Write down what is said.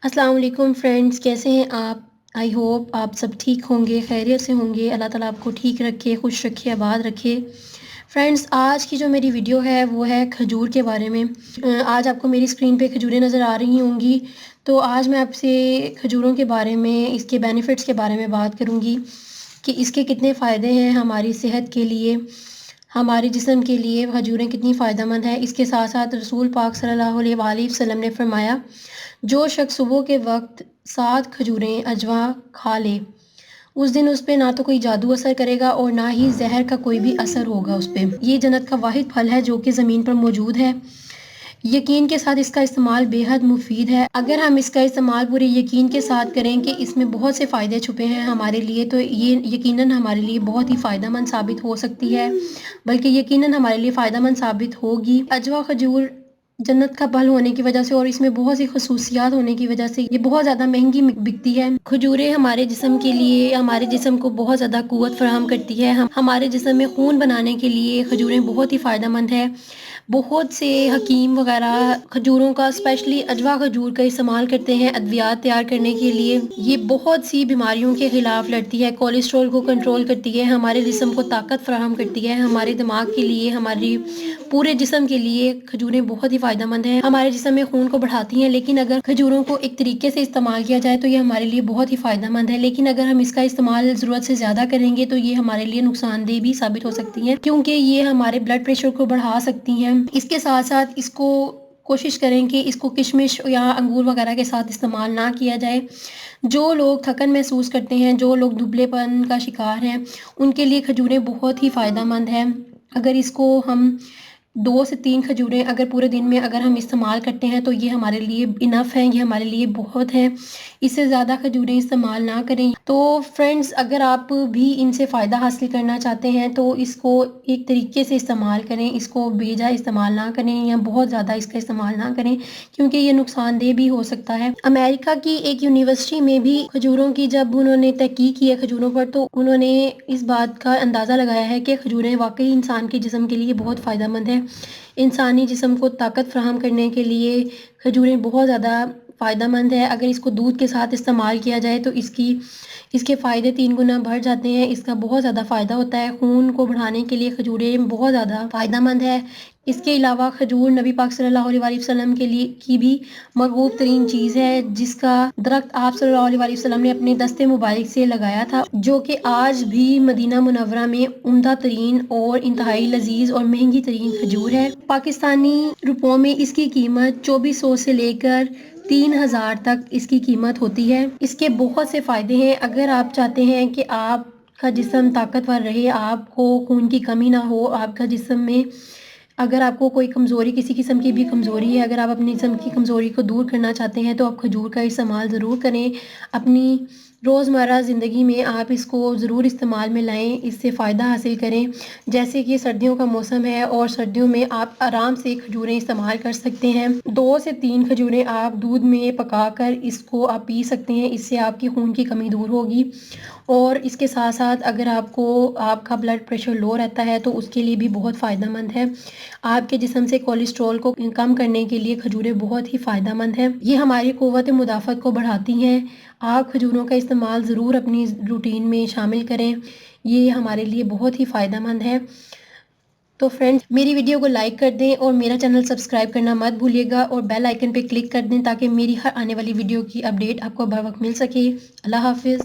अस्सलाम वालेकुम फ्रेंड्स, कैसे हैं आप? आई होप आप सब ठीक होंगे, खैरियत से होंगे। अल्लाह ताला आपको ठीक रखे, खुश रखे, आबाद रखे। फ्रेंड्स, आज की जो मेरी वीडियो है वो है खजूर के बारे में। आज आपको मेरी स्क्रीन पे खजूरें नज़र आ रही होंगी। तो आज मैं आपसे खजूरों के बारे में, इसके बेनिफिट्स के बारे में बात करूँगी कि इसके कितने फ़ायदे हैं हमारी सेहत के लिए, हमारे जिस्म के लिए खजूरें कितनी फ़ायदेमंद हैं। इसके साथ साथ रसूल पाक सल्लल्लाहु अलैहि वसल्लम ने फरमाया, जो शख्स सुबह के वक्त 7 खजूरें अजवा खा ले, उस दिन उस पे ना तो कोई जादू असर करेगा और ना ही जहर का कोई भी असर होगा उस पे। ये जन्नत का वाहिद फल है जो कि ज़मीन पर मौजूद है। यकीन के साथ इसका इस्तेमाल बेहद मुफीद है। अगर हम इसका इस्तेमाल पूरे यकीन के साथ करें कि इसमें बहुत से फ़ायदे छुपे हैं हमारे लिए, तो ये यकीनन हमारे लिए बहुत ही फ़ायदेमंद साबित हो सकती है, बल्कि यकीनन हमारे लिए फ़ायदेमंद साबित होगी। अजवा खजूर जन्नत का फल होने की वजह से और इसमें बहुत सी खसूसियात होने की वजह से ये बहुत ज़्यादा महंगी बिकती है। खजूरें हमारे जिस्म के लिए, हमारे जिस्म को बहुत ज़्यादा क़ुव्वत फराहम करती है। हम हमारे जिस्म में खून बनाने के लिए खजूरें बहुत ही फ़ायदेमंद है। बहुत से हकीम वगैरह खजूरों का, स्पेशली अजवा खजूर का इस्तेमाल करते हैं अद्वियात तैयार करने के लिए। ये बहुत सी बीमारियों के ख़िलाफ़ लड़ती है, कोलेस्ट्रॉल को कंट्रोल करती है, हमारे जिस्म को ताकत फराहम करती है, हमारे दिमाग के लिए, हमारी पूरे जिस्म के लिए खजूरें बहुत ही फ़ायदेमंद हैं। हमारे जिस्म में खून को बढ़ाती हैं, लेकिन अगर खजूरों को एक तरीके से इस्तेमाल किया जाए तो ये हमारे लिए बहुत ही फ़ायदेमंद है। लेकिन अगर हम इसका इस्तेमाल ज़रूरत से ज़्यादा करेंगे तो ये हमारे लिए नुकसानदेह भी साबित हो सकती हैं, क्योंकि ये हमारे ब्लड प्रेशर को बढ़ा सकती हैं। इसके साथ साथ इसको कोशिश करें कि इसको किशमिश या अंगूर वगैरह के साथ इस्तेमाल ना किया जाए। जो लोग थकन महसूस करते हैं, जो लोग दुबलेपन का शिकार हैं, उनके लिए खजूरें बहुत ही फ़ायदेमंद हैं। अगर इसको हम 2 से 3 खजूरें अगर पूरे दिन में अगर हम इस्तेमाल करते हैं तो ये हमारे लिए इनफ है, ये हमारे लिए बहुत है। इससे ज़्यादा खजूरें इस्तेमाल ना करें। तो फ्रेंड्स, अगर आप भी इनसे फ़ायदा हासिल करना चाहते हैं तो इसको एक तरीके से इस्तेमाल करें, इसको बेजा इस्तेमाल ना करें या बहुत ज़्यादा इसका इस्तेमाल ना करें, क्योंकि ये नुकसानदेह भी हो सकता है। अमेरिका की एक यूनिवर्सिटी में भी खजूरों की जब उन्होंने तहकीक की है खजूरों पर, तो उन्होंने इस बात का अंदाज़ा लगाया है कि खजूरें वाकई इंसान के जिस्म के लिए बहुत फ़ायदेमंद है। इंसानी जिस्म को ताकत फराहम करने के लिए खजूरें बहुत ज़्यादा फ़ायदेमंद है। अगर इसको दूध के साथ इस्तेमाल किया जाए तो इसके फ़ायदे 3 गुना बढ़ जाते हैं। इसका बहुत ज़्यादा फ़ायदा होता है। खून को बढ़ाने के लिए खजूरें बहुत ज़्यादा फ़ायदेमंद है। इसके अलावा खजूर नबी पाक सल्लल्लाहु अलैहि वसल्लम के लिए की भी मरगूब तरीन चीज़ है, जिसका दरख्त आप सल्लल्लाहु अलैहि वसल्लम ने अपने दस्ते मुबारक से लगाया था, जो कि आज भी मदीना मुनव्वरा में उम्दा तरीन और इंतहाई लजीज और महंगी तरीन खजूर है। पाकिस्तानी रुपयों में इसकी कीमत 2400 से लेकर 3000 तक इसकी कीमत होती है। इसके बहुत से फ़ायदे हैं। अगर आप चाहते हैं कि आपका जिस्म ताकतवर रहे, आपको खून की कमी ना हो, आपका जिस्म में अगर आपको कोई कमज़ोरी, किसी किस्म की भी कमज़ोरी है, अगर आप अपनी जिस्म की कमज़ोरी को दूर करना चाहते हैं तो आप खजूर का इस्तेमाल ज़रूर करें। अपनी रोज़मर्रा ज़िंदगी में आप इसको ज़रूर इस्तेमाल में लाएं, इससे फ़ायदा हासिल करें। जैसे कि सर्दियों का मौसम है और सर्दियों में आप आराम से खजूरें इस्तेमाल कर सकते हैं। 2 से 3 खजूरें आप दूध में पकाकर इसको आप पी सकते हैं, इससे आपकी खून की कमी दूर होगी। और इसके साथ साथ अगर आपका ब्लड प्रेशर लो रहता है तो उसके लिए भी बहुत फ़ायदेमंद है। आपके जिस्म से कोलेस्ट्रॉल को कम करने के लिए खजूरें बहुत ही फ़ायदेमंद है। ये हमारी क़ुव्वत मुदाफ़त को बढ़ाती हैं। आप खजूरों का इस्तेमाल ज़रूर अपनी रूटीन में शामिल करें, ये हमारे लिए बहुत ही फ़ायदेमंद है। तो फ्रेंड्स, मेरी वीडियो को लाइक कर दें और मेरा चैनल सब्सक्राइब करना मत भूलिएगा और बेल आइकन पे क्लिक कर दें ताकि मेरी हर आने वाली वीडियो की अपडेट आपको बर वक्त मिल सके। अल्लाह हाफ़िज़।